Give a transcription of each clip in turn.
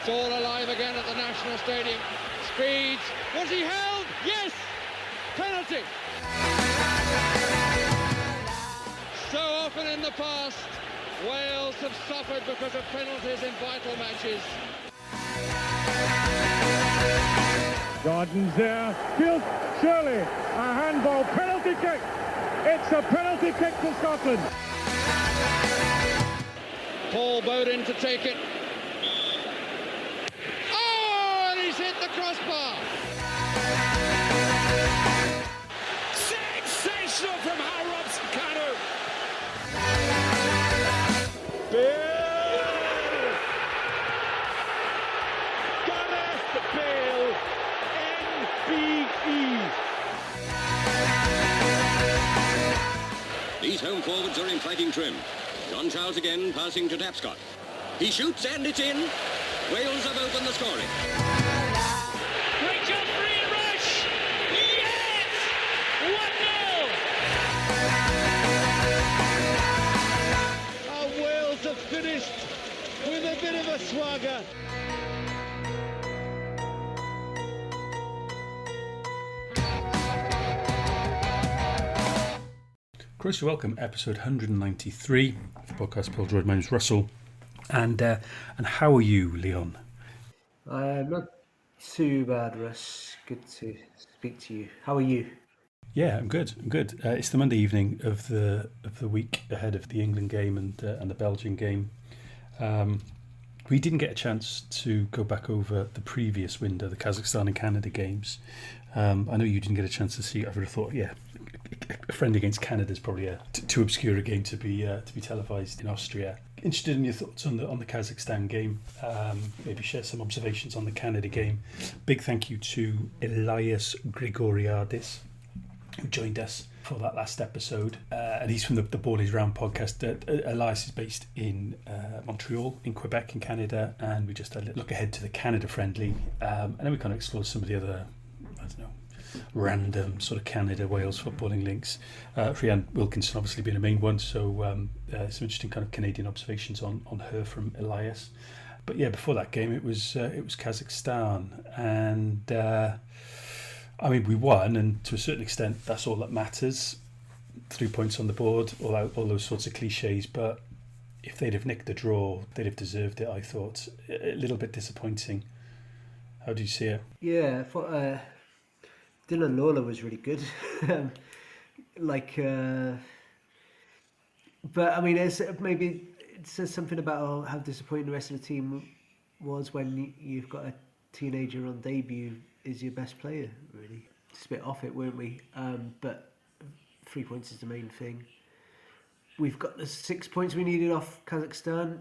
It's all alive again at the National Stadium. Speeds. Was he held? Yes! Penalty! So often in the past, Wales have suffered because of penalties in vital matches. Gordon's there. Field, surely a handball. Penalty kick. It's a penalty kick to Scotland. Paul Bowden to take it. Oh, and he's hit the crossbar. Sensational from Hal Robson-Kanu. Bill! Gareth Bale, NBE. These home forwards are in fighting trim. John Charles again, passing to Tapscott. He shoots and it's in. Wales have opened the scoring. Great jump, free rush! Yes! 1-0! And Wales have finished with a bit of a swagger. Chris, welcome, episode 193 of the podcast Pêl-droed. My name's Russell, and how are you, Leon? Not too bad, Russ. Good to speak to you. How are you? Yeah, I'm good. It's the Monday evening of the week ahead of the England game and the Belgian game. We didn't get a chance to go back over the previous window, the Kazakhstan and Canada games. I know you didn't get a chance to see it. I would have thought, yeah, a friend against Canada is probably too obscure a game to be televised in Austria. Interested in your thoughts on the Kazakhstan game. Maybe share some observations on the Canada game. Big thank you to Elias Grigoriadis, who joined us for that last episode, and he's from the Ball is Round podcast. Elias is based in Montreal, in Quebec, in Canada, and we just had a look ahead to the Canada friendly, and then we kind of explored some of the other, I don't know, random sort of Canada-Wales footballing links. Rhian Wilkinson obviously being a main one, so some interesting kind of Canadian observations on her from Elias. But yeah, before that game it was Kazakhstan, and I mean, we won, and to a certain extent that's all that matters. 3 points on the board, all those sorts of cliches, but if they'd have nicked the draw, they'd have deserved it, I thought. A little bit disappointing. How do you see it? Yeah, I thought Dylan Lawler was really good. But I mean, maybe it says something about how disappointing the rest of the team was when you've got a teenager on debut is your best player, really. Just a bit off it, weren't we? But 3 points is the main thing. We've got the 6 points we needed off Kazakhstan.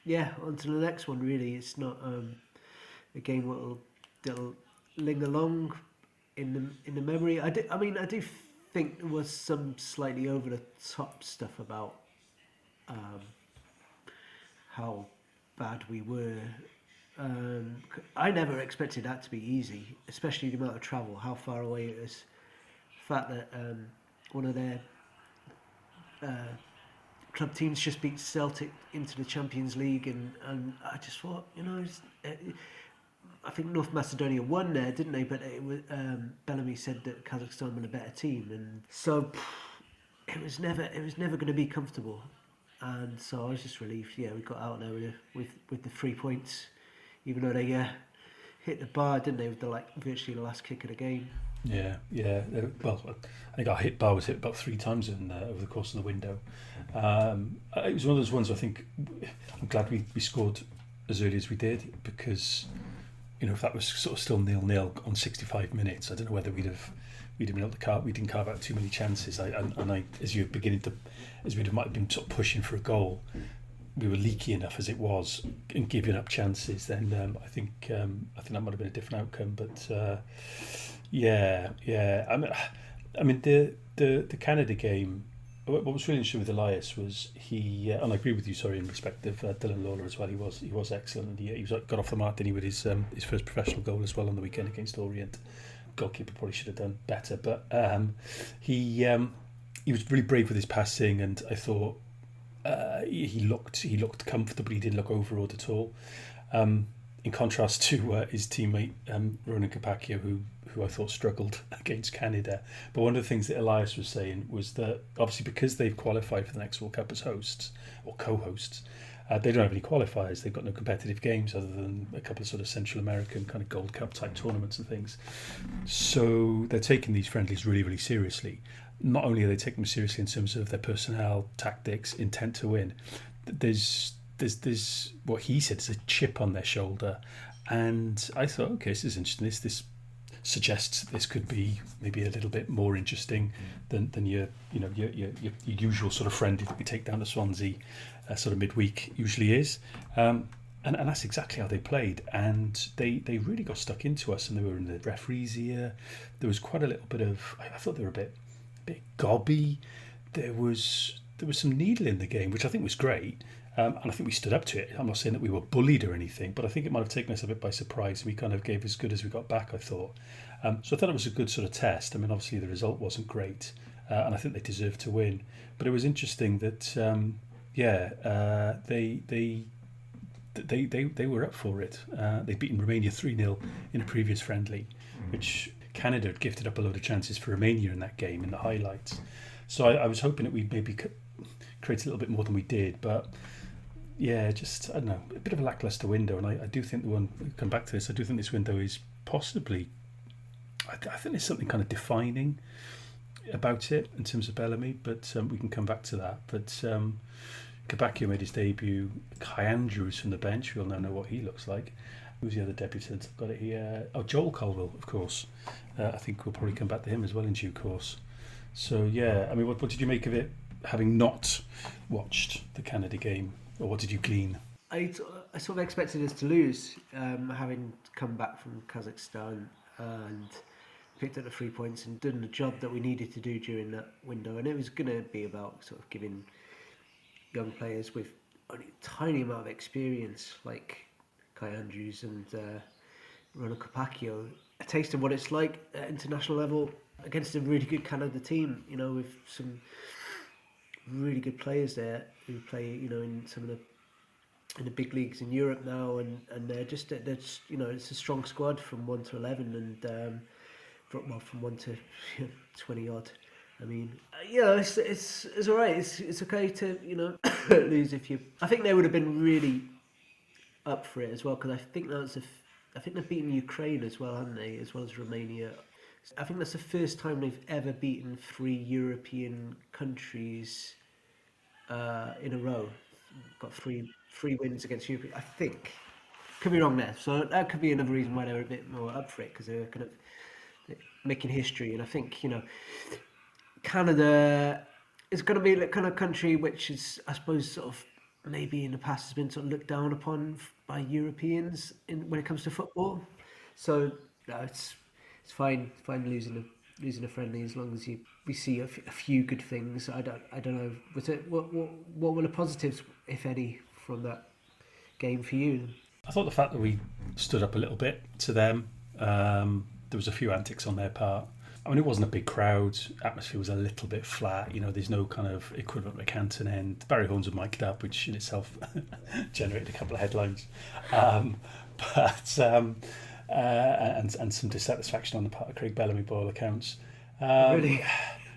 Yeah, on to the next one, really. It's not a game that'll linger long in the memory. I do think there was some slightly over the top stuff about how bad we were. I never expected that to be easy, especially the amount of travel, how far away it is. The fact that one of their club teams just beat Celtic into the Champions League, and I just thought, I think North Macedonia won there, didn't they? But it was Bellamy said that Kazakhstan were a better team, and so it was never going to be comfortable. And so I was just relieved. Yeah, we got out there with the 3 points. Even though they hit the bar, didn't they, with virtually the last kick of the game? Yeah. Well, I think our bar was hit about 3 times over the course of the window. It was one of those ones. I think I'm glad we scored as early as we did, because if that was sort of still 0-0 on 65 minutes, I don't know whether we'd have been able to carve. We didn't carve out too many chances. As we might have been sort of pushing for a goal, we were leaky enough as it was and giving up chances. Then I think that might have been a different outcome. But yeah. I mean the Canada game. What was really interesting with Elias was he, and I agree with you. Sorry, in respect of Dylan Lawler as well. He was excellent, and he got off the mark, didn't he, with his first professional goal as well on the weekend against Orient. Goalkeeper probably should have done better, but he was really brave with his passing, and I thought He looked comfortable. He didn't look overawed at all. In contrast to his teammate Ronan Capaccio, who I thought struggled against Canada. But one of the things that Elias was saying was that obviously because they've qualified for the next World Cup as hosts or co-hosts, they don't have any qualifiers. They've got no competitive games other than a couple of sort of Central American kind of Gold Cup type tournaments and things. So they're taking these friendlies really, really seriously. Not only are they taking them seriously in terms of their personnel, tactics, intent to win, there's what he said is a chip on their shoulder, and I thought, okay, this is interesting. This suggests this could be maybe a little bit more interesting than your usual sort of friendly that we take down to Swansea sort of midweek usually is, and that's exactly how they played, and they really got stuck into us, and they were in the referee's ear. There was quite a little bit of, I thought they were a bit gobby. There was some needle in the game, which I think was great. And I think we stood up to it. I'm not saying that we were bullied or anything, but I think it might have taken us a bit by surprise. And we kind of gave as good as we got back, I thought. So I thought it was a good sort of test. I mean, obviously the result wasn't great, and I think they deserved to win. But it was interesting that, they were up for it. They'd beaten Romania 3-0 in a previous friendly, which Canada had gifted up a load of chances for Romania in that game in the highlights. So I was hoping that we'd maybe create a little bit more than we did, but yeah, just, I don't know, a bit of a lacklustre window. And I do think we'll come back to this, I do think this window is possibly, I think there's something kind of defining about it in terms of Bellamy, but we can come back to that. But Capaccio made his debut. Kai Andrews from the bench, we all now know what he looks like. Who's the other debutant? I've got it here. Oh, Joel Colville, of course. I think we'll probably come back to him as well in due course. So yeah, I mean, what did you make of it, having not watched the Canada game? Or what did you glean? I sort of expected us to lose, having come back from Kazakhstan and picked up the 3 points and done the job that we needed to do during that window. And it was going to be about sort of giving young players with only a tiny amount of experience, like Kai Andrews and Ronan Capaccio, a taste of what it's like at international level against a really good Canada team, with some really good players there who play, in some of the big leagues in Europe now, and they're just it's a strong squad from 1 to 11, and from 1 to 20 odd. I mean, it's all right. It's okay to lose if you. I think they would have been really up for it as well, because I think they've beaten Ukraine as well, haven't they? As well as Romania. I think that's the first time they've ever beaten 3 European countries in a row. Got three wins against Europe, I think. Could be wrong there. So that could be another reason why they were a bit more up for it, because they were kind of making history. And I think, Canada is going to be the kind of country which is, I suppose, sort of maybe in the past has been sort of looked down upon by Europeans when it comes to football. So it's fine losing a friendly, as long as we see a few good things. I don't know. What were the positives, if any, from that game for you? I thought the fact that we stood up a little bit to them. There was a few antics on their part. I mean, it wasn't a big crowd. Atmosphere was a little bit flat. There's no kind of equivalent of Canton end. Barry Horns was mic'd up, which in itself generated a couple of headlines. And some dissatisfaction on the part of Craig Bellamy by all accounts. Really?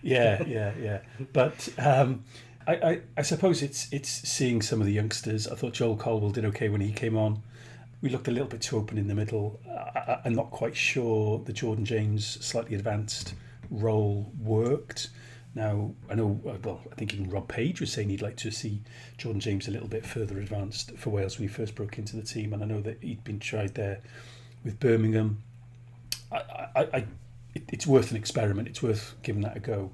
Yeah. But I suppose it's seeing some of the youngsters. I thought Joel Colville did okay when he came on. We looked a little bit too open in the middle. I'm not quite sure the Jordan James slightly advanced role worked. Now, I think even Rob Page was saying he'd like to see Jordan James a little bit further advanced for Wales when he first broke into the team, and I know that he'd been tried there with Birmingham. It's worth an experiment. It's worth giving that a go,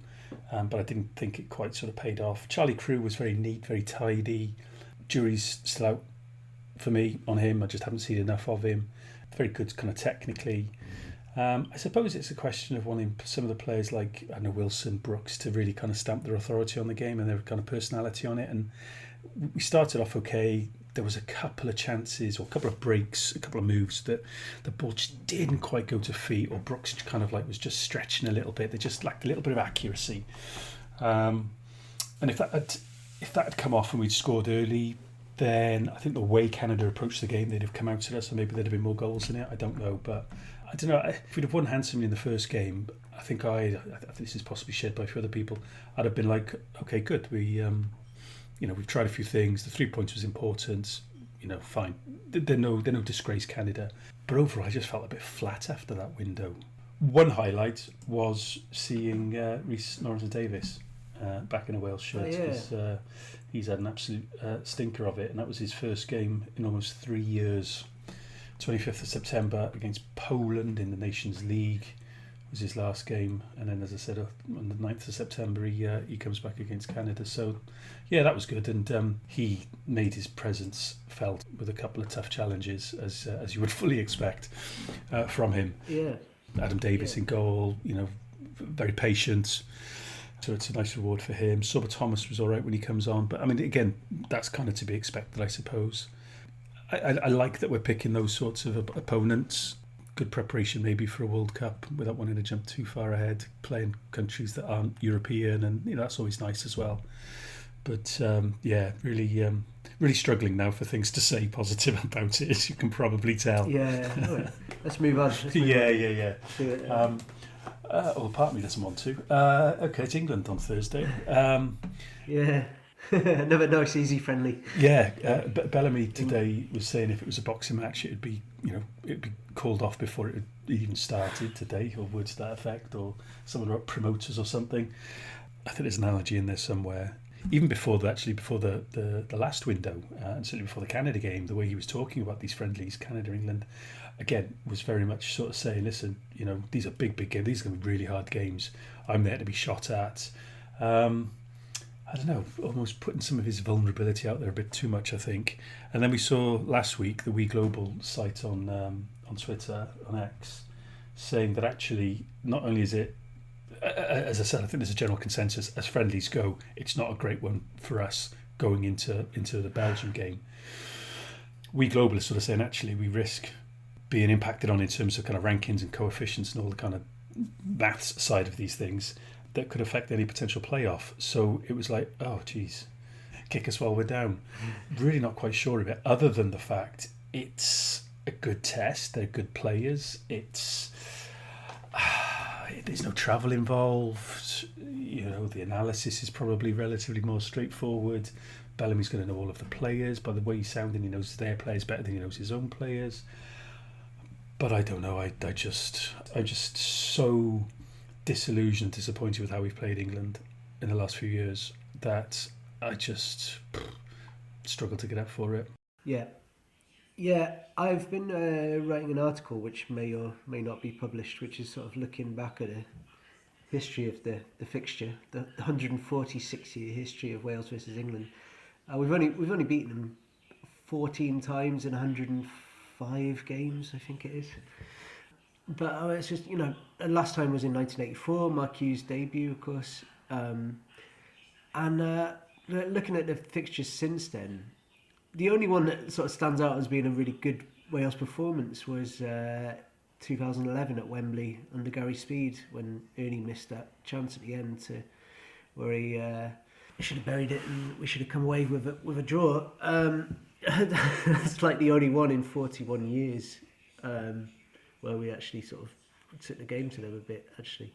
but I didn't think it quite sort of paid off. Charlie Crew was very neat, very tidy. Jury's still out for me on him. I just haven't seen enough of him. Very good kind of technically. I suppose it's a question of wanting some of the players like Wilson, Brooks to really kind of stamp their authority on the game and their kind of personality on it. And we started off okay. There was a couple of chances or a couple of breaks, a couple of moves that the ball just didn't quite go to feet, or Brooks kind of was just stretching a little bit. They just lacked a little bit of accuracy. And if that had if that had come off and we'd scored early, then I think the way Canada approached the game, they'd have come out at us and maybe there'd have been more goals in it. I don't know, but I don't know. If we'd have won handsomely in the first game, I think this is possibly shared by a few other people, I'd have been like, okay, good. We've tried a few things. The 3 points was important. Fine. They're no disgrace, Canada. But overall, I just felt a bit flat after that window. One highlight was seeing Rhys Norris-Davies back in a Wales shirt. Yeah. He's had an absolute stinker of it, and that was his first game in almost 3 years. 25th of September against Poland in the Nations League was his last game, and then, as I said, on the 9th of September he comes back against Canada. So yeah, that was good, and he made his presence felt with a couple of tough challenges, as you would fully expect from him. Yeah. Adam Davies in goal, very patient. So it's a nice reward for him. Sober Thomas was all right when he comes on. But, I mean, again, that's kind of to be expected, I suppose. I like that we're picking those sorts of opponents. Good preparation maybe for a World Cup without wanting to jump too far ahead. Playing countries that aren't European, and that's always nice as well. But, really struggling now for things to say positive about it, as you can probably tell. Yeah. Right. Let's move on. Yeah. Part of me doesn't want to. Okay, it's England on Thursday. Yeah. Never nice, easy, friendly. Yeah, Bellamy today was saying if it was a boxing match, it'd be called off before it even started today, or words to that effect, or someone wrote promoters or something. I think there's an analogy in there somewhere. Even before the last window, and certainly before the Canada game, the way he was talking about these friendlies, Canada, England, again, was very much sort of saying, listen, these are big games. These are going to be really hard games. I'm there to be shot at. I don't know, almost putting some of his vulnerability out there a bit too much, I think. And then we saw last week the We Global site on Twitter, on X, saying that actually not only is it, as I said, I think there's a general consensus, as friendlies go, it's not a great one for us going into the Belgium game. We Global is sort of saying actually we risk being impacted on in terms of kind of rankings and coefficients and all the kind of maths side of these things that could affect any potential playoff. So it was like, oh geez, kick us while we're down. Really not quite sure of it, other than the fact it's a good test, they're good players, there's no travel involved, the analysis is probably relatively more straightforward. Bellamy's going to know all of the players. By the way he's sounding, he knows their players better than he knows his own players. But I don't know, I'm just so disillusioned, disappointed with how we've played England in the last few years that I just struggle to get up for it. Yeah, I've been writing an article which may or may not be published, which is sort of looking back at the history of the fixture, the 146-year history of Wales versus England. We've only beaten them 14 times in 105 games, I think it is. But it's just, the last time was in 1984, Mark Hughes' debut, of course. Looking at the fixtures since then, the only one that sort of stands out as being a really good Wales performance was 2011 at Wembley under Gary Speed, when Ernie missed that chance at the end where he should have buried it and we should have come away with a draw. That's like the only one in 41 years. Where we actually sort of took the game to them a bit, actually.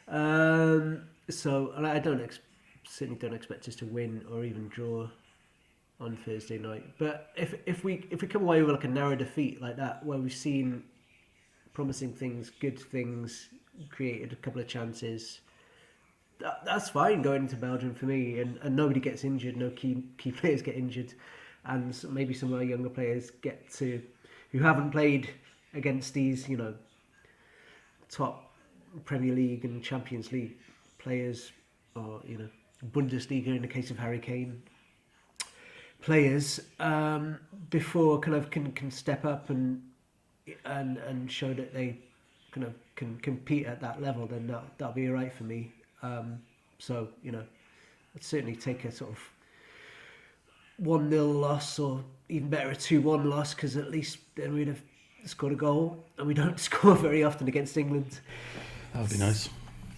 So I certainly don't expect us to win or even draw on Thursday night. But if we come away with like a narrow defeat like that, where we've seen promising things, good things, created a couple of chances, that's fine going into Belgium for me. And nobody gets injured, no key players get injured, and maybe some of our younger players who haven't played against these, top Premier League and Champions League players, or Bundesliga in the case of Harry Kane players, before kind of can step up and show that they kind of can compete at that level, then that'll be alright for me. So I'd certainly take a sort of 1-0 loss, or even better a 2-1 loss, because at least then we'd have scored a goal, and we don't score very often against England. That would be nice.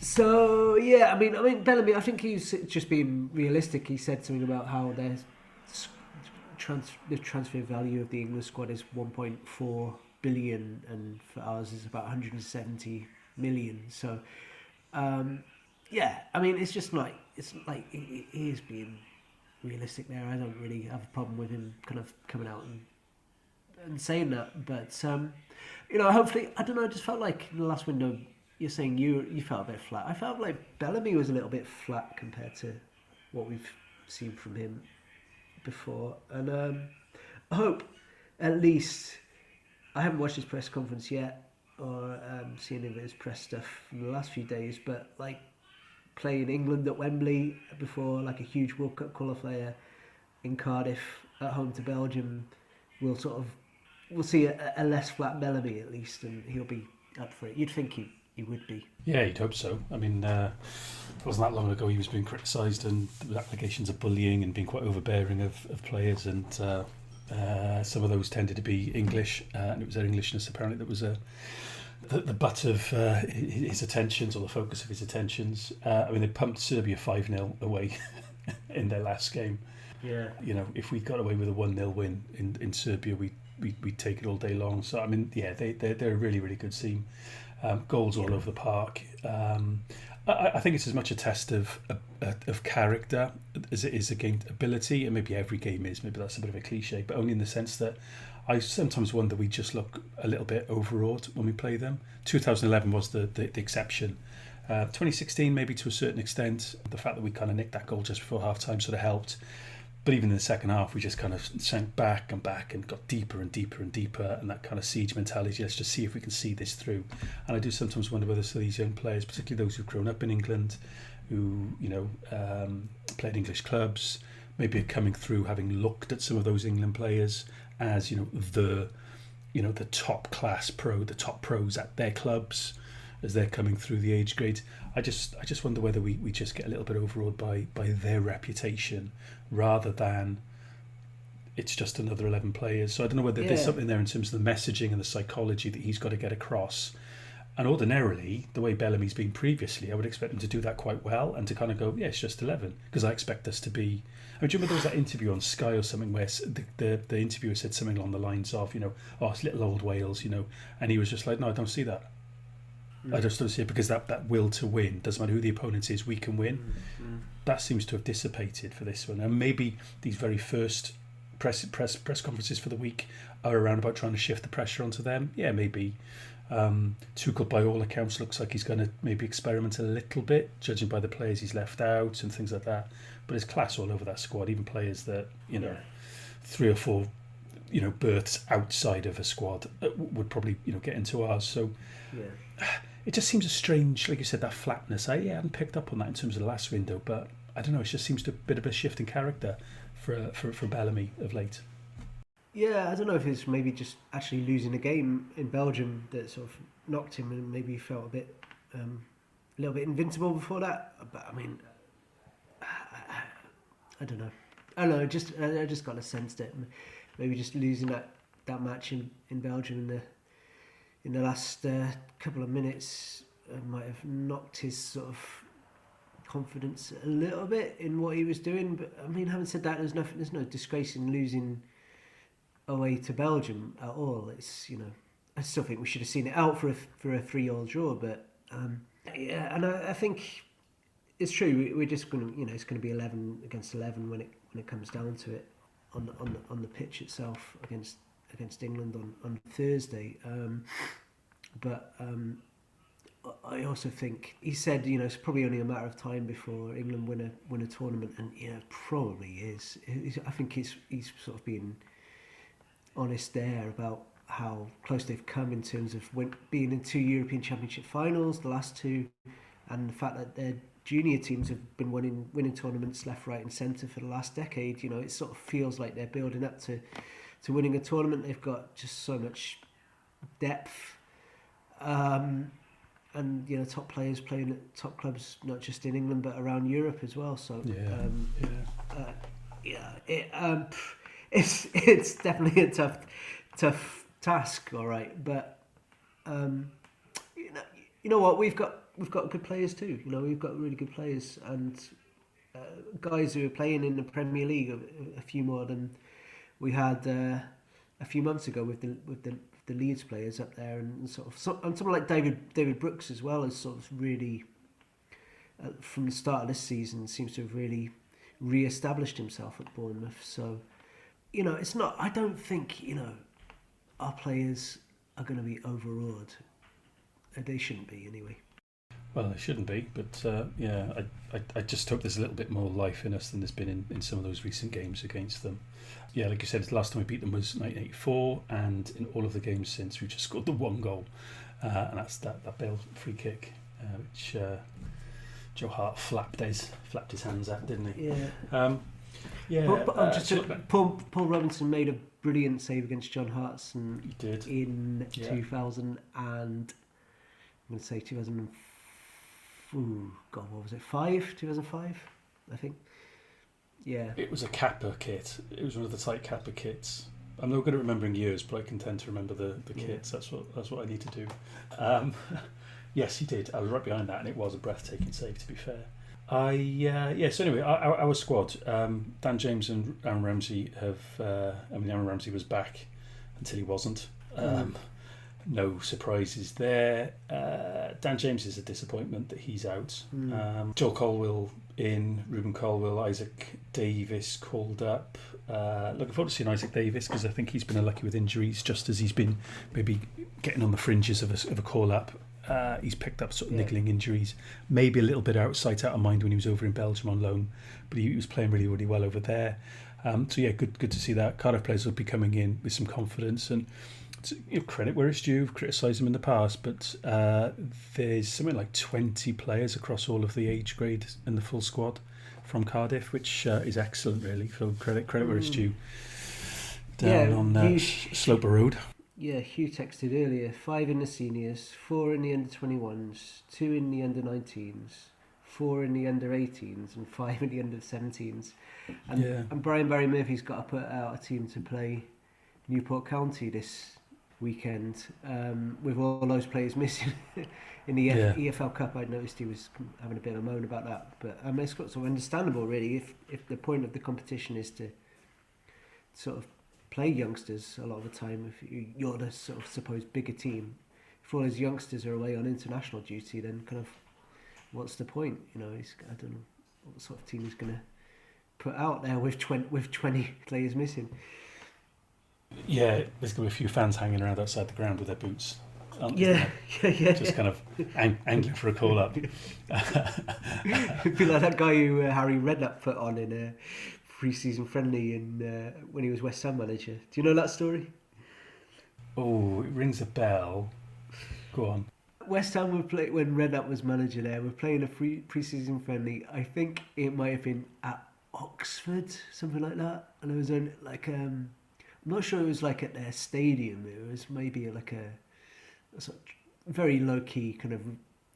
So yeah, I mean Bellamy. I think he's just being realistic. He said something about how the transfer value of the England squad is 1.4 billion, and for ours is about 170 million. So yeah, I mean it's like he is being realistic there. I don't really have a problem with him kind of coming out and saying that, but hopefully, I don't know. I just felt like in the last window. You're saying you felt a bit flat. I felt like Bellamy was a little bit flat compared to what we've seen from him before. And I hope at least, I haven't watched his press conference yet or seen any of his press stuff from the last few days, but like playing England at Wembley before like a huge World Cup qualifier in Cardiff at home to Belgium, we'll see a less flat Bellamy at least, and he'll be up for it. You'd think he would be. Yeah, you'd hope so. I mean, it wasn't that long ago he was being criticised and with allegations of bullying and being quite overbearing of players, and some of those tended to be English, and it was their Englishness apparently that was the butt of his attentions, or the focus of his attentions. I mean, they pumped Serbia 5-0 away in their last game. Yeah. If we got away with a 1-0 win in Serbia, we'd take it all day long. So I mean, yeah, they're a really, really good team. Goals all over the park. I think it's as much a test of character as it is against ability, and maybe every game is. Maybe that's a bit of a cliche, but only in the sense that I sometimes wonder we just look a little bit overwrought when we play them. 2011 was the exception. 2016 maybe to a certain extent. The fact that we kind of nicked that goal just before half-time sort of helped. But even in the second half, we just kind of sank back and got deeper and deeper and deeper, and that kind of siege mentality, let's just see if we can see this through. And I do sometimes wonder whether some of these young players, particularly those who've grown up in England, who played English clubs, maybe are coming through having looked at some of those England players as the top class the top pros at their clubs as they're coming through the age grade. I just wonder whether we just get a little bit overawed by their reputation rather than it's just another 11 players. So I don't know whether there's something there in terms of the messaging and the psychology that he's got to get across. And ordinarily, the way Bellamy's been previously, I would expect him to do that quite well and to kind of go, yeah, it's just 11. Because I expect us to be... I mean, do you remember there was that interview on Sky or something where the interviewer said something along the lines of, it's little old Wales, and he was just like, no, I don't see that. I just don't see it, because that will to win, doesn't matter who the opponent is, we can win. That seems to have dissipated for this one. And maybe these very first press conferences for the week are around about trying to shift the pressure onto them. Yeah, maybe. Tuchel, by all accounts, looks like he's going to maybe experiment a little bit, judging by the players he's left out and things like that. But there's class all over that squad, even players that, 3 or 4, berths outside of a squad would probably, get into ours. So it just seems a strange, like you said, that flatness. I hadn't picked up on that in terms of the last window, but I don't know, it just seems to be a bit of a shift in character for Bellamy of late. Yeah, I don't know if it's maybe just actually losing a game in Belgium that sort of knocked him, and maybe he felt a little bit invincible before that. But I mean, I don't know. I don't know. I just got a sense that maybe just losing that match in Belgium in the last couple of minutes might have knocked his sort of confidence a little bit in what he was doing. But I mean, having said that, there's no disgrace in losing away to Belgium at all. It's I still think we should have seen it out for a 3-3 draw. But and I think it's true. We're just going to it's going to be 11 against 11 when it comes down to it on the pitch itself against England on Thursday. But I also think he said it's probably only a matter of time before England win a tournament, and probably is. I think he's sort of being honest there about how close they've come in terms of being in 2 European Championship finals, the last 2, and the fact that their junior teams have been winning tournaments left, right, and centre for the last decade. It sort of feels like they're building up to winning a tournament. They've got just so much depth, and top players playing at top clubs, not just in England but around Europe as well. So it's definitely a tough task, all right. But you know what, we've got got good players too. You know, we've got really good players and guys who are playing in the Premier League a few more than we had a few months ago with the Leeds players up there, and and someone like David Brooks as well has sort of really from the start of this season seems to have really re-established himself at Bournemouth. So, you know, it's not. I don't think, you know, our players are going to be overawed. They shouldn't be anyway. Well, they shouldn't be, but I just hope there's a little bit more life in us than there's been in some of those recent games against them. Yeah, like you said, the last time we beat them was 1984, and in all of the games since, we've just scored the one goal, and that's that Bale free kick, which Joe Hart flapped his hands at, didn't he? Yeah. Paul Robinson made a brilliant save against John Hartson in 2000 and I'm going to say 2005, what was it? 2005, I think. Yeah. It was a Kappa kit. It was one of the tight Kappa kits. I'm not good at remembering years, but I can tend to remember the kits. That's what I need to do. Yes, he did. I was right behind that, and it was a breathtaking save, to be fair. So anyway, our squad, Dan James and Aaron Ramsey Aaron Ramsey was back until he wasn't. No surprises there. Dan James is a disappointment that he's out. Joel Colwill in, Ruben Colwill, Isaac Davis called up. Looking forward to seeing Isaac Davis because I think he's been unlucky with injuries, just as he's been maybe getting on the fringes of a call-up. He's picked up sort of niggling injuries, maybe a little bit out of mind when he was over in Belgium on loan, but he was playing really, really well over there. Good to see that. Cardiff players will be coming in with some confidence, and credit where it's due. We've criticised them in the past, but there's something like 20 players across all of the age grade and the full squad from Cardiff, which is excellent, really. So credit where it's due. Down on Sloper Road. Yeah, Hugh texted earlier, 5 in the seniors, 4 in the under-21s, 2 in the under-19s, 4 in the under-18s and 5 in the under-17s. And Brian Barry Murphy's got to put out a team to play Newport County this weekend with all those players missing in the EFL Cup. I noticed he was having a bit of a moan about that, but it's sort of understandable, really, if the point of the competition is to sort of play youngsters a lot of the time. If you're the sort of supposed bigger team, if all those youngsters are away on international duty, then kind of what's the point? You know, I don't know what sort of team he's going to put out there with 20 players missing. Yeah, there's going to be a few fans hanging around outside the ground with their boots. Yeah. Just kind of angling for a call-up. It'd be like that guy who Harry Redknapp put on in a pre-season friendly when he was West Ham manager. Do you know that story? Oh, it rings a bell. Go on. West Ham when Redknapp was manager there, were playing a pre-season friendly. I think it might have been at Oxford, something like that. And it was on I'm not sure it was like at their stadium. It was maybe like a sort of very low-key kind of,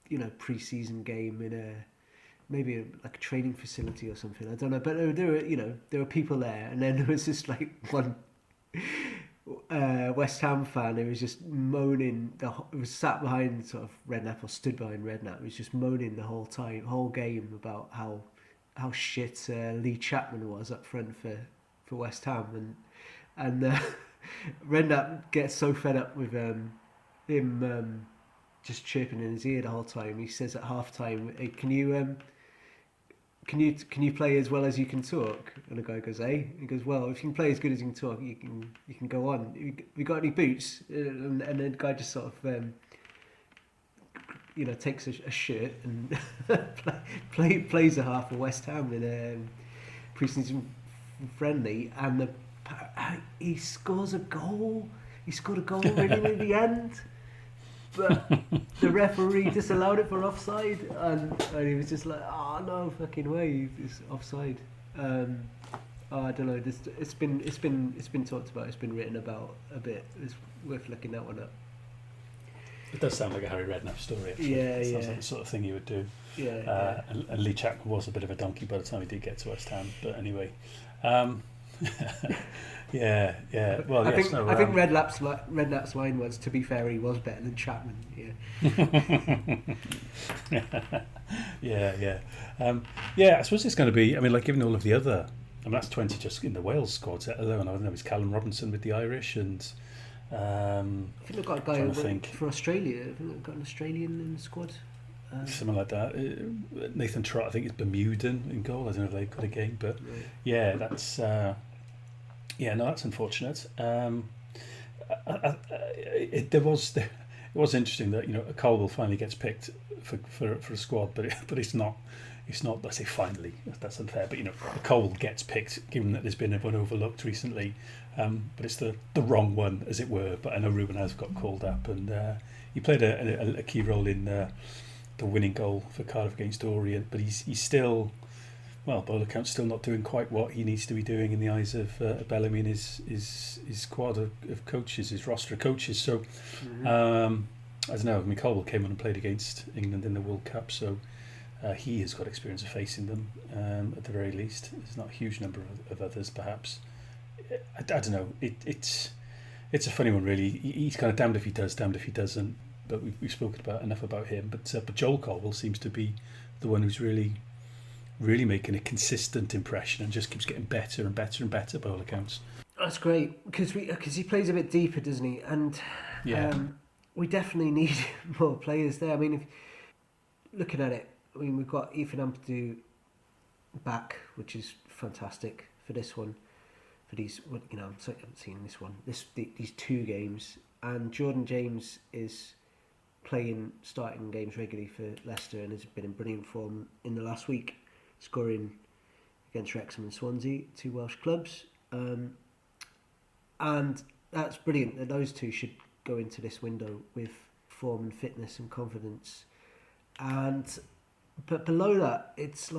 you know, pre-season game in maybe like a training facility or something. I don't know, but there were people there, and then there was just like one West Ham fan who was just moaning. It was sat behind sort of Redknapp or stood behind Redknapp. He was just moaning the whole game about how shit Lee Chapman was up front for West Ham, and Redknapp gets so fed up with him just chirping in his ear the whole time. He says at half time, "Hey, can you play as well as you can talk?" And the guy goes, "Hey," he goes, "Well, if you can play as good as you can talk, you can go on. You got any boots?" And then the guy just sort of takes a shirt and plays a half for West Ham in a pre-season friendly, and he scores a goal. He scored a goal really near the end, but the referee disallowed it for offside, and he was just like, "Oh no, fucking way, it's offside." I don't know. It's been talked about. It's been written about a bit. It's worth looking that one up. It does sound like a Harry Redknapp story. Actually. It sounds like the sort of thing he would do. And Lee Chapman was a bit of a donkey by the time he did get to West Ham. But anyway, Yeah. Well, I think Redknapp's line was, "To be fair, he was better than Chapman." Yeah. I suppose it's going to be. I mean, like given all of the other. I mean, that's 20 just in the Wales squad alone. I don't know. It's Callum Robinson with the Irish and. I think they've got a guy for Australia. I think they've got an Australian in the squad. Something like that. Nathan Trott, I think, is Bermudan in goal. I don't know if they've got a game, but yeah, that's that's unfortunate. It was interesting that Colwell finally gets picked for a squad, but it's not. It's not. I say finally. That's unfair, but Colwell gets picked, given that there's been one overlooked recently. But it's the wrong one, as it were. But I know Ruben has got called up, and he played a key role in the winning goal for Cardiff against Orient. But he's still, well, by all accounts, still not doing quite what he needs to be doing in the eyes of Bellamy and his squad of coaches, his roster of coaches. So I don't know. I mean, Colwell came on and played against England in the World Cup, so. He has got experience of facing them, at the very least. There's not a huge number of others, perhaps. I don't know. It's a funny one, really. He's kind of damned if he does, damned if he doesn't. But we've spoken enough about him. But Joel Colwell seems to be the one who's really, really making a consistent impression and just keeps getting better and better and better by all accounts. That's great because he plays a bit deeper, doesn't he? And we definitely need more players there. I mean, if looking at it. I mean, we've got Ethan Ampadu back, which is fantastic for this one. For these, I haven't seen this one. These 2 games, and Jordan James is starting games regularly for Leicester, and has been in brilliant form in the last week, scoring against Wrexham and Swansea, 2 Welsh clubs, and that's brilliant. That those 2 should go into this window with form and fitness and confidence, But below that, it's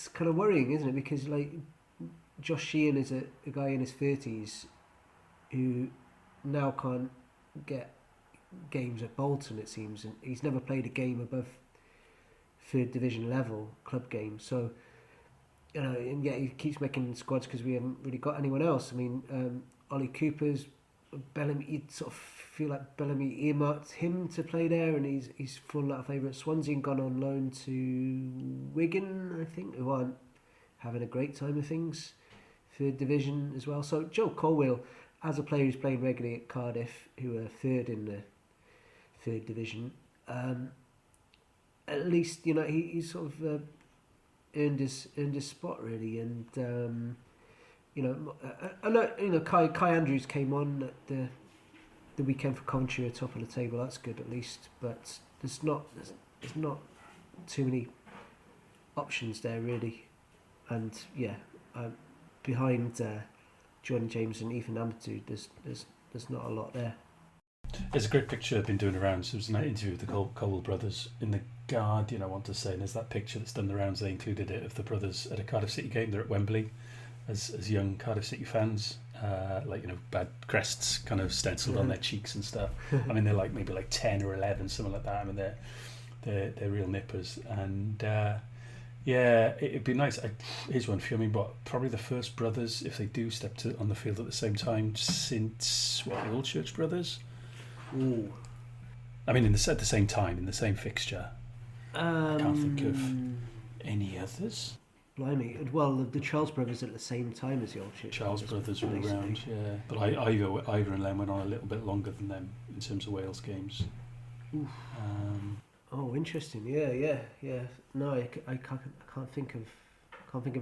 kind of worrying, isn't it? Because Josh Sheehan is a guy in his 30s who now can't get games at Bolton, it seems, and he's never played a game above 3rd division level club game. So and yet he keeps making squads because we haven't really got anyone else. I mean, Ollie Cooper's. Bellamy, you'd sort of feel like Bellamy earmarked him to play there, and he's fallen out of favour at Swansea and gone on loan to Wigan, I think, who aren't having a great time of things, 3rd division as well. So Joe Colwell, as a player who's playing regularly at Cardiff, who are 3rd in the 3rd division, at least he's sort of earned his spot really, and. I know Kai Andrews came on at the weekend for Coventry at top of the table. That's good at least, but there's not too many options there really, and behind Jordan James and Ethan Ampadu, there's not a lot there. There's a great picture I've been doing around. So it was an interview with the Colwell brothers in the Guardian, I want to say, and there's that picture that's done the rounds. They included it of the brothers at a Cardiff City game. They're at Wembley. As young Cardiff City fans, bad crests kind of stenciled on their cheeks and stuff. I mean, they're maybe 10 or 11, something like that. I mean, they're real nippers, and it'd be nice. Here's one for you. I mean, probably the first brothers, if they do step on the field at the same time since the Old Church brothers. Ooh. I mean, at the same time in the same fixture. I can't think of any others. Blimey. Well, the Charles brothers at the same time as the Old Church. Charles brothers were around, yeah. But Ivor and Len went on a little bit longer than them in terms of Wales games. Interesting. Yeah. No, I can't think of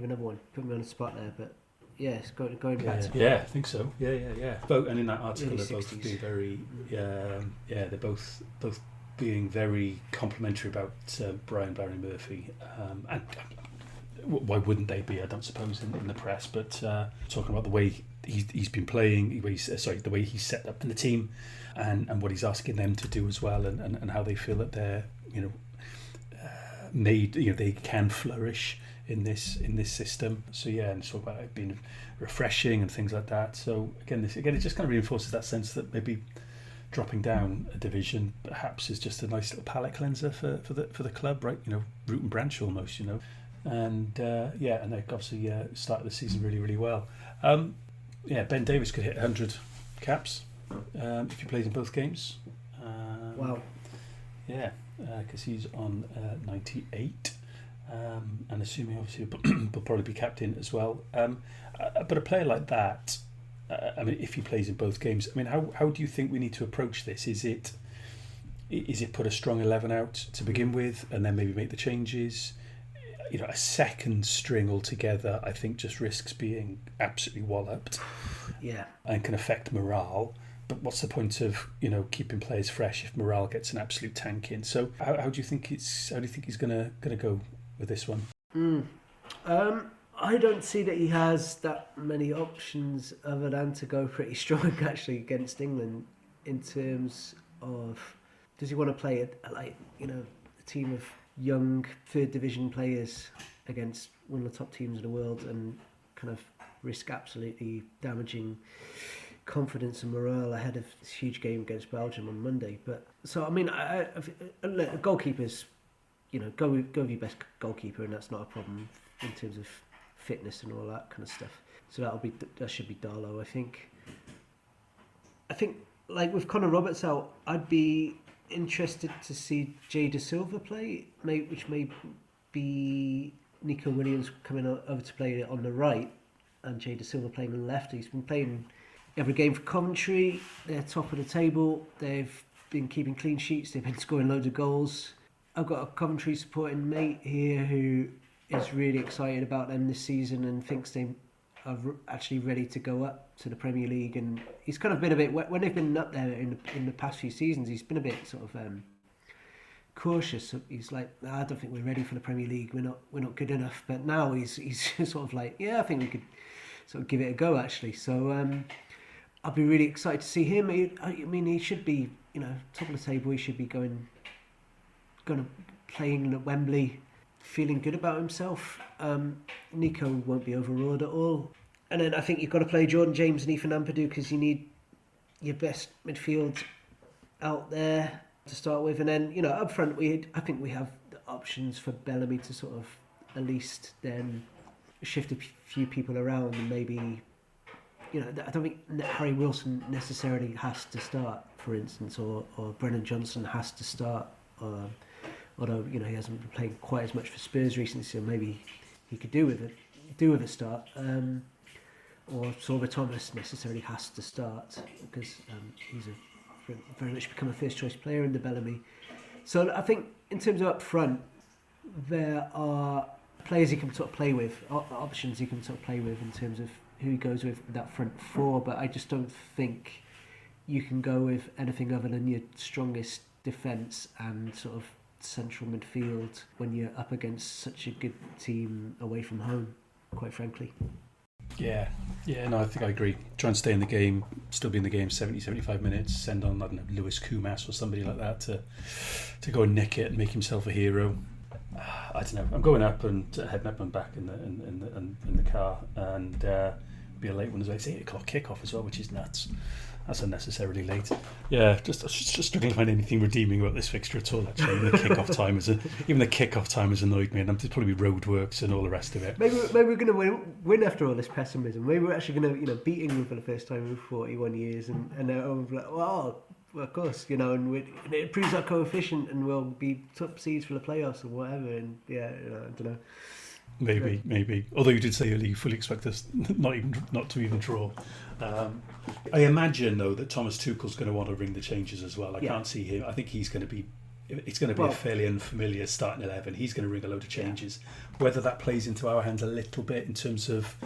another one. Put me on the spot there, but yes, going back to. Yeah, I think so. Yeah. Both, and in that article, they're both being very. They're both being very complimentary about Brian Barry Murphy, and. Why wouldn't they be? I don't suppose in the press, but talking about the way he's been playing, the way he's set up in the team, and what he's asking them to do as well, and how they feel that they're made, they can flourish in this system. So and talk about it being refreshing and things like that. So again, it just kind of reinforces that sense that maybe dropping down a division perhaps is just a nice little palate cleanser for the club, right? Root and branch almost, and and they obviously started the season really, really well. Ben Davies could hit 100 caps if he played in both games. Wow. Yeah, because he's on 98, and assuming obviously will probably be captain as well. But a player like that, if he plays in both games, how do you think we need to approach this? Is it put a strong 11 out to begin with, and then maybe make the changes? A second string altogether, I think, just risks being absolutely walloped. Yeah, and can affect morale. But what's the point of keeping players fresh if morale gets an absolute tank in? So how do you think he's gonna go with this one? I don't see that he has that many options other than to go pretty strong actually against England in terms of, does he want to play a team of young third division players against one of the top teams in the world and kind of risk absolutely damaging confidence and morale ahead of this huge game against Belgium on Monday? But so goalkeepers, go with your best goalkeeper, and that's not a problem in terms of fitness and all that kind of stuff. So that should be Darlow. I think like with Connor Roberts out, I'd be interested to see Jay Da Silva play, which may be Nico Williams coming over to play on the right and Jay Da Silva playing on the left. He's been playing every game for Coventry. They're top of the table. They've been keeping clean sheets. They've been scoring loads of goals. I've got a Coventry supporting mate here who is really excited about them this season and thinks they are actually ready to go up to the Premier League. And he's kind of been a bit, when they've been up there in the past few seasons, he's been a bit sort of cautious. He's like, I don't think we're ready for the Premier League. We're not good enough. But now he's sort of like, I think we could sort of give it a go actually. So I'll be really excited to see him. He should be, top of the table. He should be going to playing at Wembley, feeling good about himself. Nico won't be overawed at all. And then I think you've got to play Jordan James and Ethan Ampadu because you need your best midfield out there to start with. And then, up front, I think we have the options for Bellamy to sort of at least then shift a few people around and maybe, I don't think Harry Wilson necessarily has to start, for instance, or Brennan Johnson has to start. Although he hasn't been playing quite as much for Spurs recently, so maybe he could do with a start. Or Sorba Thomas necessarily has to start because he's very much become a first choice player in the Bellamy. So I think in terms of up front, there are players he can sort of play with, options he can sort of play with in terms of who he goes with that front four. But I just don't think you can go with anything other than your strongest defence and sort of central midfield when you're up against such a good team away from home, quite frankly. Yeah, no, I think I agree. Try and stay in the game, still be in the game 70, 75 minutes, send on, I don't know, Lewis Kumas or somebody like that to go and nick it and make himself a hero. I don't know. I'm going up and heading up and back in the car, and be a late one as well. It's 8 o'clock kickoff as well, which is nuts. That's unnecessarily late. Yeah, just struggling to find anything redeeming about this fixture at all. Actually, even the kickoff time has annoyed me, and there's probably roadworks and all the rest of it. Maybe we're going to win after all this pessimism. Maybe we're actually going to beat England for the first time in 41 years, and they're all like, well, of course, and it improves our coefficient, and we'll be top seeds for the playoffs or whatever. And I don't know. Maybe. Although you did say earlier you fully expect us not to even draw. I imagine though that Thomas Tuchel's going to want to ring the changes as well. I can't see him. I think he's going to be. It's going to be a fairly unfamiliar starting 11. He's going to ring a load of changes. Whether that plays into our hands a little bit in terms of,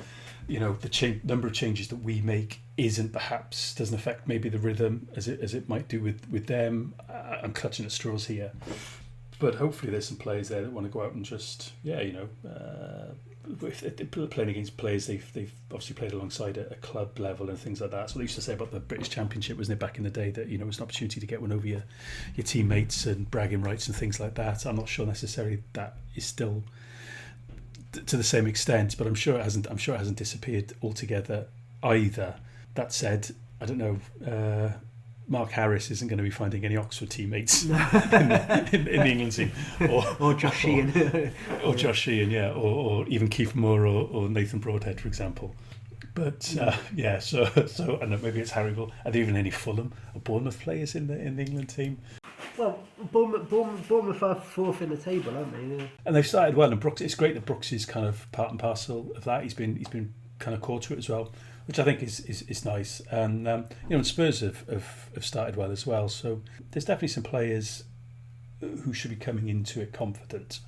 the number of changes that we make doesn't affect maybe the rhythm as it might do with them. I'm clutching at straws here. But hopefully there's some players there that want to go out and just, if they're playing against players they've obviously played alongside at a club level and things like that. So they used to say about the British Championship, wasn't it, back in the day, that, it's an opportunity to get one over your teammates and bragging rights and things like that. I'm not sure necessarily that is still to the same extent, but I'm sure it hasn't disappeared altogether either. That said, I don't know, Mark Harris isn't going to be finding any Oxford teammates in the England team, or Josh Sheehan, or Josh Sheehan, yeah, or even Keith Moore or Nathan Broadhead, for example. But so I don't know, maybe it's Harryville. Are there even any Fulham or Bournemouth players in the England team? Well, Bournemouth are fourth in the table, aren't they? Yeah. And they've started well. And Brooks, it's great that Brooks is kind of part and parcel of that. He's been kind of core to it as well, which I think is nice. And and Spurs have started well as well. So there's definitely some players who should be coming into it confident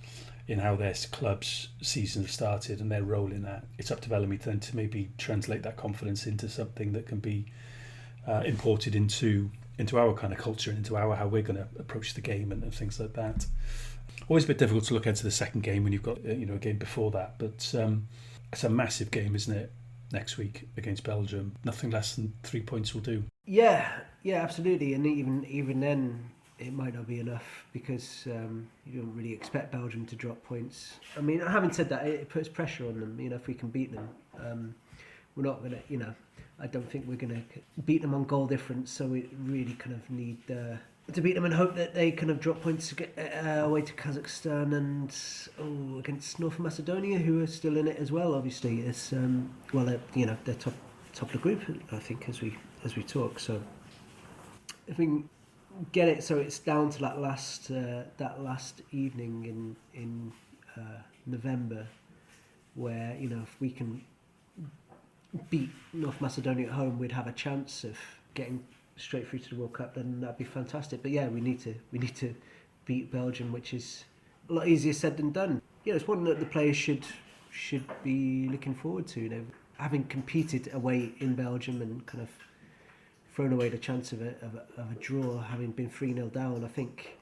in how their club's season have started and their role in that. It's up to Bellamy then to maybe translate that confidence into something that can be imported into our kind of culture and into how we're going to approach the game and things like that. Always a bit difficult to look into the second game when you've got a game before that, but it's a massive game, isn't it? Next week against Belgium, nothing less than 3 points will do. Yeah, absolutely, and even then it might not be enough because you don't really expect Belgium to drop points. I mean, having said that, it puts pressure on them. If we can beat them, we're not going to. I don't think we're going to beat them on goal difference. So we really kind of need to beat them and hope that they kind of drop points to get away to Kazakhstan and against North Macedonia, who are still in it as well. Obviously, it's they're top of the group, I think, as we talk. So if we can get it, so it's down to that last evening in November, where if we can beat North Macedonia at home, we'd have a chance of getting straight through to the World Cup. Then that'd be fantastic. But yeah, we need to beat Belgium, which is a lot easier said than done. It's one that the players should be looking forward to. Having competed away in Belgium and kind of thrown away the chance of a draw, having been 3-0 down, I think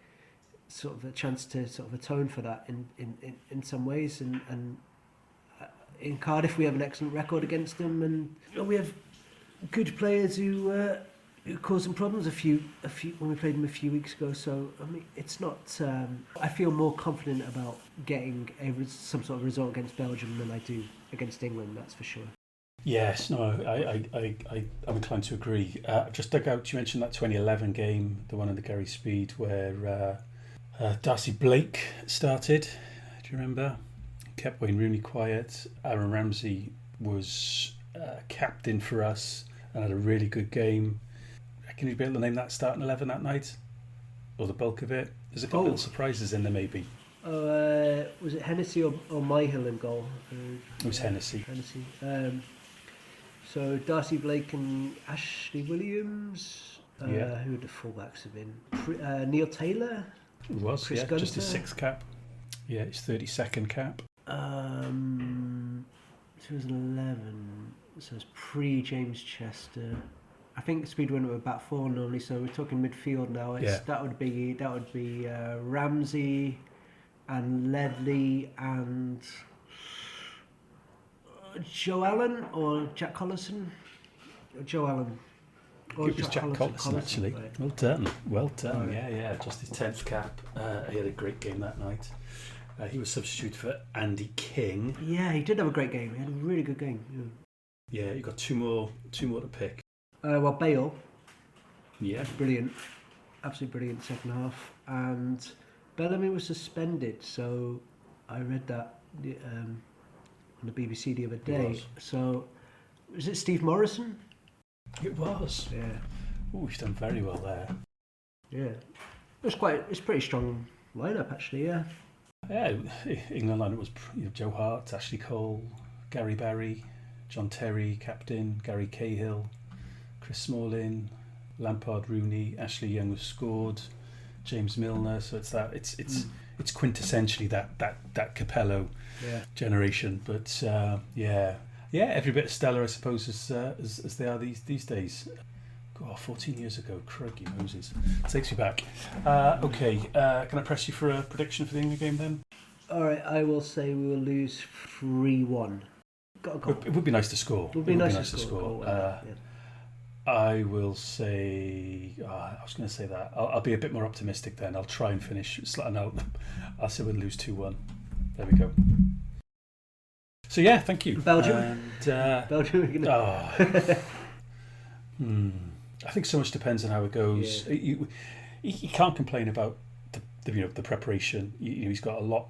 sort of a chance to sort of atone for that in some ways. And in Cardiff, we have an excellent record against them, and we have good players who caused some problems a few when we played them a few weeks ago. So I mean, it's not. I feel more confident about getting some sort of result against Belgium than I do against England. That's for sure. Yes, no, I'm inclined to agree. I've just dug out. You mentioned that 2011 game, the one in the Gary Speed, where Darcy Blake started. Do you remember? Kept Wayne Rooney quiet. Aaron Ramsey was captain for us and had a really good game. Can you be able to name that starting 11 that night? Or the bulk of it? There's a couple little surprises in there, maybe. Was it Hennessy or Myhill in goal? It was Hennessy. So Darcy Blake and Ashley Williams. Who would the fullbacks have been? Neil Taylor? It was, Chris yeah, Gunter. just his 6th cap. Yeah, his 32nd cap. 2011, so it's pre-James Chester. I think Speed went with back 4 normally, so we're talking midfield now. That would be Ramsey and Ledley and Joe Allen or Jack Collison. Joe Allen. Or it was Jack Collison, actually. Right. Well done. Right. Yeah, just his 10th cap. He had a great game that night. He was substitute for Andy King. Yeah, he did have a great game. He had a really good game. Yeah, you got two more to pick. Well, Bale. Yeah. Brilliant. Absolutely brilliant second half. And Bellamy was suspended, so I read that on the BBC the other day. So, was it Steve Morrison? It was. Yeah. Oh, he's done very well there. Yeah. It's a pretty strong lineup, actually, yeah. Yeah, England lineup was Joe Hart, Ashley Cole, Gary Barry, John Terry, captain, Gary Cahill, Chris Smalling, Lampard, Rooney, Ashley Young was scored, James Milner. So it's quintessentially that Capello generation. But every bit as stellar, I suppose, as they are these days. 14 years ago, crikey Moses. Takes you back. Okay, can I press you for a prediction for the England game then? Alright, I will say we will lose 3-1. Got a goal. It would be nice to score. It would be nice to score. I will say... I was going to say that. I'll be a bit more optimistic then. I'll try and finish. I'll say we'll lose 2-1. There we go. So yeah, thank you. Belgium? And, Belgium. I think so much depends on how it goes. Yeah. You can't complain about the preparation. He's got a lot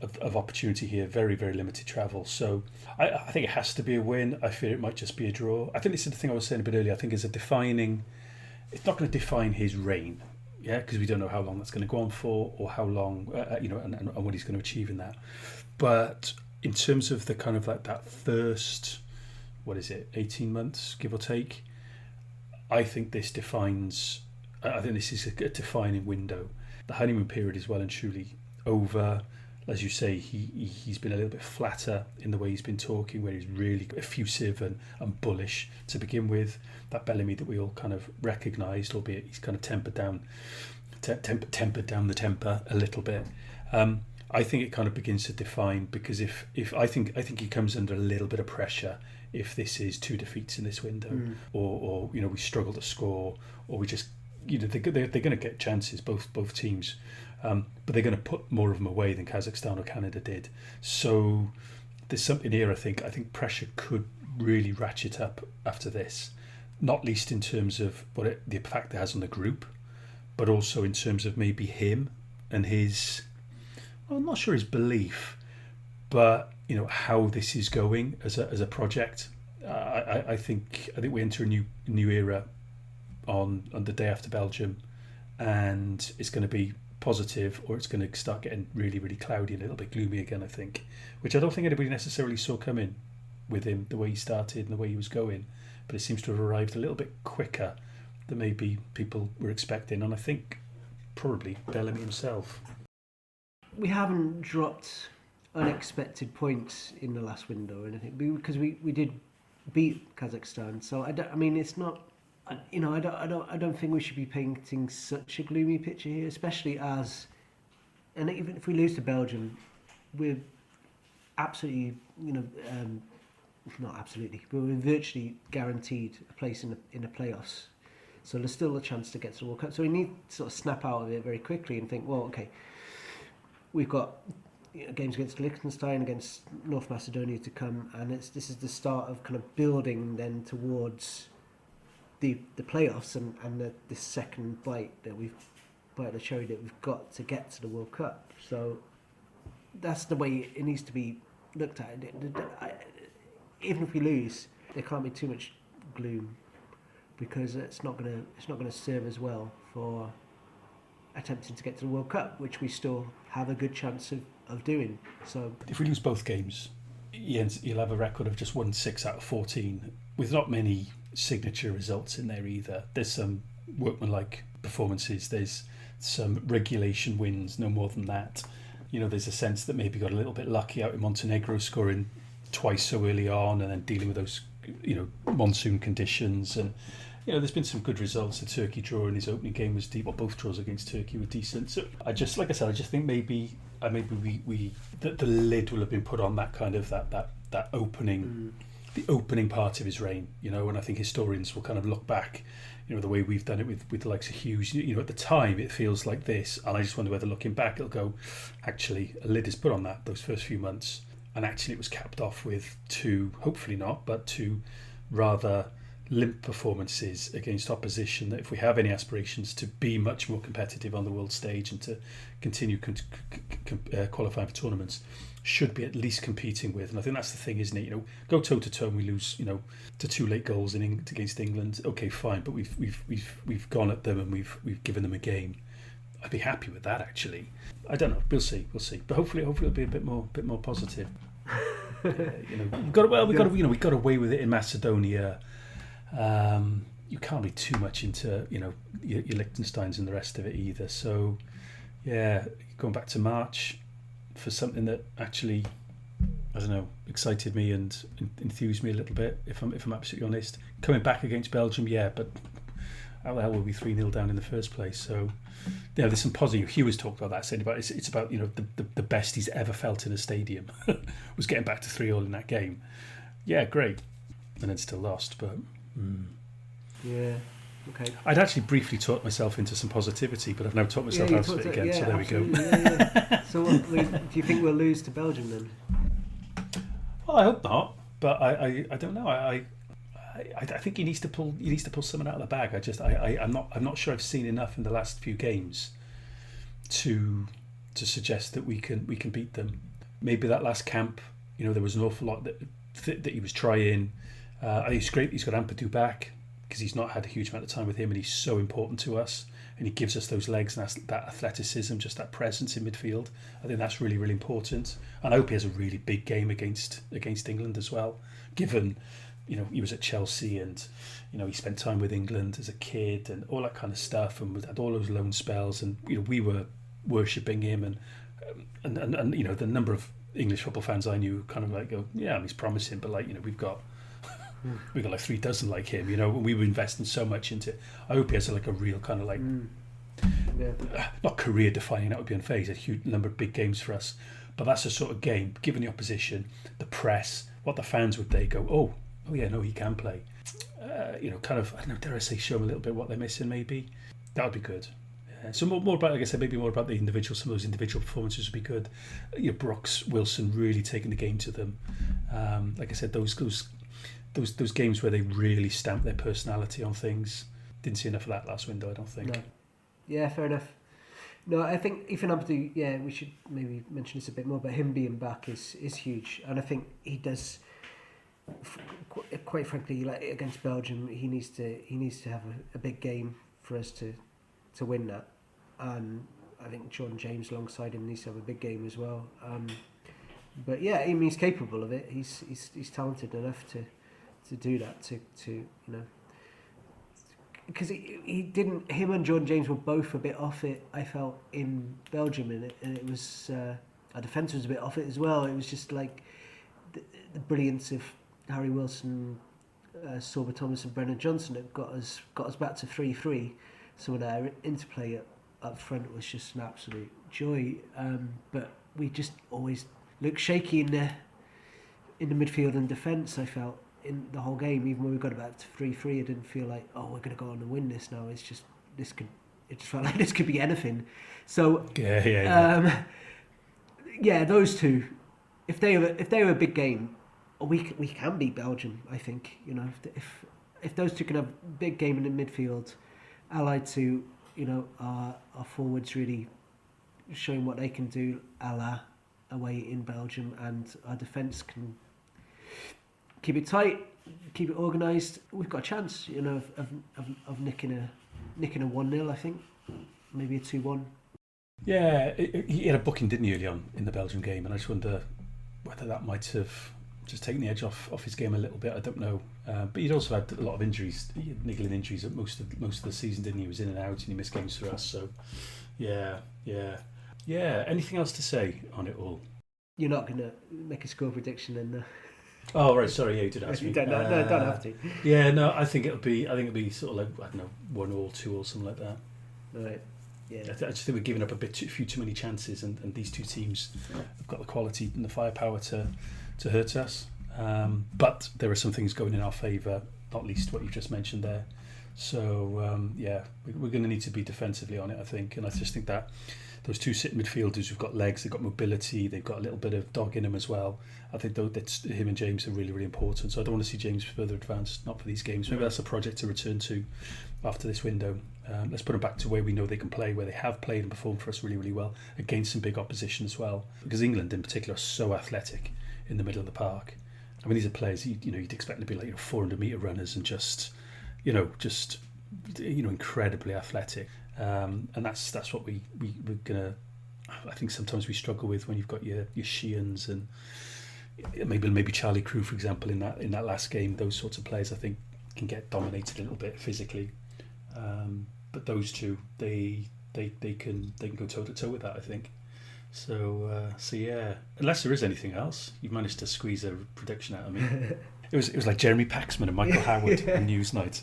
of opportunity here, very, very limited travel. So I think it has to be a win. I fear it might just be a draw. I think this is the thing I was saying a bit earlier. I think it's not going to define his reign, because we don't know how long that's going to go on for, or how long, and what he's going to achieve in that. But in terms of the kind of like that first, 18 months, give or take, I think this defines. I think this is a defining window. The honeymoon period is well and truly over. As you say, he's been a little bit flatter in the way he's been talking, where he's really effusive and bullish to begin with. That Bellamy that we all kind of recognised, albeit he's kind of tempered down the temper a little bit. I think it kind of begins to define, because if I think he comes under a little bit of pressure if this is 2 defeats in this window, or we struggle to score, or we just they're going to get chances, both teams. But they're going to put more of them away than Kazakhstan or Canada did. So there's something here. I think pressure could really ratchet up after this, not least in terms of the effect it has on the group, but also in terms of maybe him and his, I'm not sure his belief, but how this is going as a project. I think we enter a new era on the day after Belgium, and it's going to be positive, or it's going to start getting really, really cloudy and a little bit gloomy again, I think, which I don't think anybody necessarily saw coming with him, the way he started and the way he was going, but it seems to have arrived a little bit quicker than maybe people were expecting, and I think probably Bellamy himself. We haven't dropped unexpected points in the last window or anything, because we did beat Kazakhstan, so it's not, I don't think we should be painting such a gloomy picture here, especially and even if we lose to Belgium, we're absolutely, not absolutely, but we're virtually guaranteed a place in the playoffs. So there's still a chance to get to the World Cup. So we need to sort of snap out of it very quickly and think, well, okay, we've got games against Liechtenstein, against North Macedonia to come, and this is the start of kind of building then towards the playoffs and this second bite of the cherry that we've got to get to the World Cup. So that's the way it needs to be looked at. Even if we lose, there can't be too much gloom, because it's not gonna serve as well for attempting to get to the World Cup, which we still have a good chance of doing. So if we lose both games, you'll have a record of just won 6 out of 14, with not many signature results in there either. There's some workmanlike performances, there's some regulation wins, no more than that. There's a sense that maybe got a little bit lucky out in Montenegro, scoring twice so early on, and then dealing with those monsoon conditions. And there's been some good results. The Turkey draw in his opening game was deep, or both draws against Turkey were decent. So I just think maybe the lid will have been put on that kind of that opening, the opening part of his reign. And I think historians will kind of look back, the way we've done it with the likes of Hughes. At the time it feels like this, and I just wonder whether looking back it'll go, actually a lid is put on those first few months, and actually it was capped off with 2, hopefully not, but 2 rather limp performances against opposition that, if we have any aspirations to be much more competitive on the world stage and to continue qualifying for tournaments, should be at least competing with. And I think that's the thing, isn't it? Go toe to toe and we lose, to 2 late goals against England. Okay, fine, but we've gone at them and we've given them a game. I'd be happy with that, actually. I don't know. We'll see. But hopefully it'll be a bit more positive. We got away with it in Macedonia. You can't be too much into your Liechtensteins and the rest of it either. So going back to March for something that actually, I don't know, excited me and enthused me a little bit, if I'm absolutely honest. Coming back against Belgium, but how the hell were we 3-0 down in the first place? So there's some positive. Hugh has talked about that, saying about it's about the best he's ever felt in a stadium was getting back to 3-0 in that game. Yeah, great, and then still lost, but. Yeah, okay. I'd actually briefly talked myself into some positivity, but I've now talked myself out of it again, so there we go. Yeah. So do you think we'll lose to Belgium then? Well, I hope not, but I don't know. I think he needs to pull someone out of the bag. I'm not sure I've seen enough in the last few games to suggest that we can beat them. Maybe that last camp, there was an awful lot that he was trying. I think it's great he's got Ampadu back, because he's not had a huge amount of time with him, and he's so important to us, and he gives us those legs and that athleticism, just that presence in midfield. I think that's really, really important, and I hope he has a really big game against England as well, given he was at Chelsea, and he spent time with England as a kid and all that kind of stuff, and had all those loan spells, and we were worshipping him, and the number of English football fans I knew kind of like go, yeah, he's promising, but we've got like 3 dozen like him, we were investing so much into it. I hope he has like a real kind of not career defining, that would be unfair. He's a huge number of big games for us, but that's the sort of game, given the opposition, the press, what the fans would they go, oh yeah, no, he can play. Kind of, I don't know, dare I say, show them a little bit what they're missing. Maybe that would be good. So more about, like I said, maybe more about some of those individual performances would be good. Brooks, Wilson really taking the game to them. Like I said, those games where they really stamp their personality on things. Didn't see enough of that last window, I don't think. No. Yeah, fair enough. No, I think Ethan Ampadu, yeah, we should maybe mention this a bit more, but him being back is huge, and I think he does. Quite frankly, like against Belgium, he needs to have a big game for us to win that, and I think John James alongside him needs to have a big game as well. But yeah, I mean, he's capable of it. He's talented enough to do that. To because he didn't. Him and John James were both a bit off it, I felt, in Belgium, and it was our defence was a bit off it as well. It was just like the brilliance of Harry Wilson, Sorba Thomas and Brennan Johnson that got us back to 3-3. Some of their interplay up front was just an absolute joy. But we just always looked shaky in the midfield and defence, I felt, in the whole game. Even when we got back to 3-3, I didn't feel like, oh, we're going to go on and win this now. It just felt like this could be anything. So yeah, those two, if they were a big game, we can beat Belgium. I think if those two can have a big game in the midfield, allied to our forwards really showing what they can do, a la away in Belgium, and our defence can keep it tight, keep it organised, we've got a chance, of nicking a 1-0. I think maybe a 2-1. Yeah, he had a booking, didn't he, early on in the Belgian game, and I just wonder whether that might have just taken the edge off his game a little bit. I don't know, but he'd also had a lot of injuries, niggling injuries at most of the season, didn't he? He was in and out, and he missed games for us. So, yeah. Anything else to say on it all? You're not going to make a score prediction, then? Oh right, sorry. Yeah, you did ask me. You don't have to. Yeah, no. I think it'll be sort of like, I don't know, 1-1, 2-1, something like that. Right. Yeah. I just think we're giving up a few too many chances, and these two teams have got the quality and the firepower to hurt us. But there are some things going in our favour, not least what you've just mentioned there. So we're going to need to be defensively on it, I think, and I just think that those two sitting midfielders who've got legs, they've got mobility, they've got a little bit of dog in them as well. I think that's him and James are really, really important. So I don't want to see James further advanced, not for these games. Maybe that's a project to return to after this window. Let's put them back to where we know they can play, where they have played and performed for us really, really well against some big opposition as well. Because England in particular are so athletic in the middle of the park. I mean, these are players you'd expect to be like 400-metre runners and just incredibly athletic. And that's what we're gonna. I think sometimes we struggle with when you've got your Sheehan's and maybe Charlie Crew, for example, in that last game. Those sorts of players, I think, can get dominated a little bit physically. But those two, they can go toe to toe with that, I think. So yeah. Unless there is anything else, you've managed to squeeze a prediction out of me. It was like Jeremy Paxman and Michael Howard on Newsnight.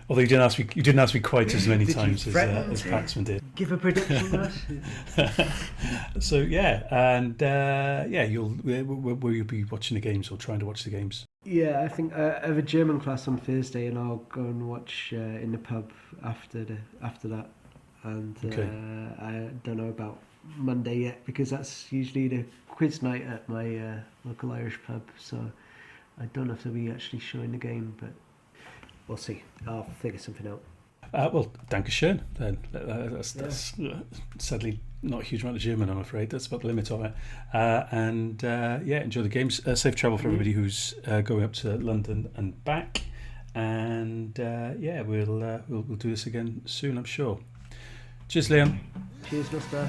Although you didn't ask me quite as many times as Paxman did. Give a prediction, Russ. So yeah, and will you be watching the games or trying to watch the games? Yeah, I think I have a German class on Thursday, and I'll go and watch in the pub after that. And okay. I don't know about Monday yet, because that's usually the quiz night at my local Irish pub. So I don't know if they'll be actually showing the game, but we'll see. I'll figure something out. Well, Dankeschön then. That's sadly not a huge amount of German, I'm afraid. That's about the limit of it. Enjoy the games. Safe travel for everybody who's going up to London and back. And we'll do this again soon, I'm sure. Cheers, Leon. Cheers, Nostar.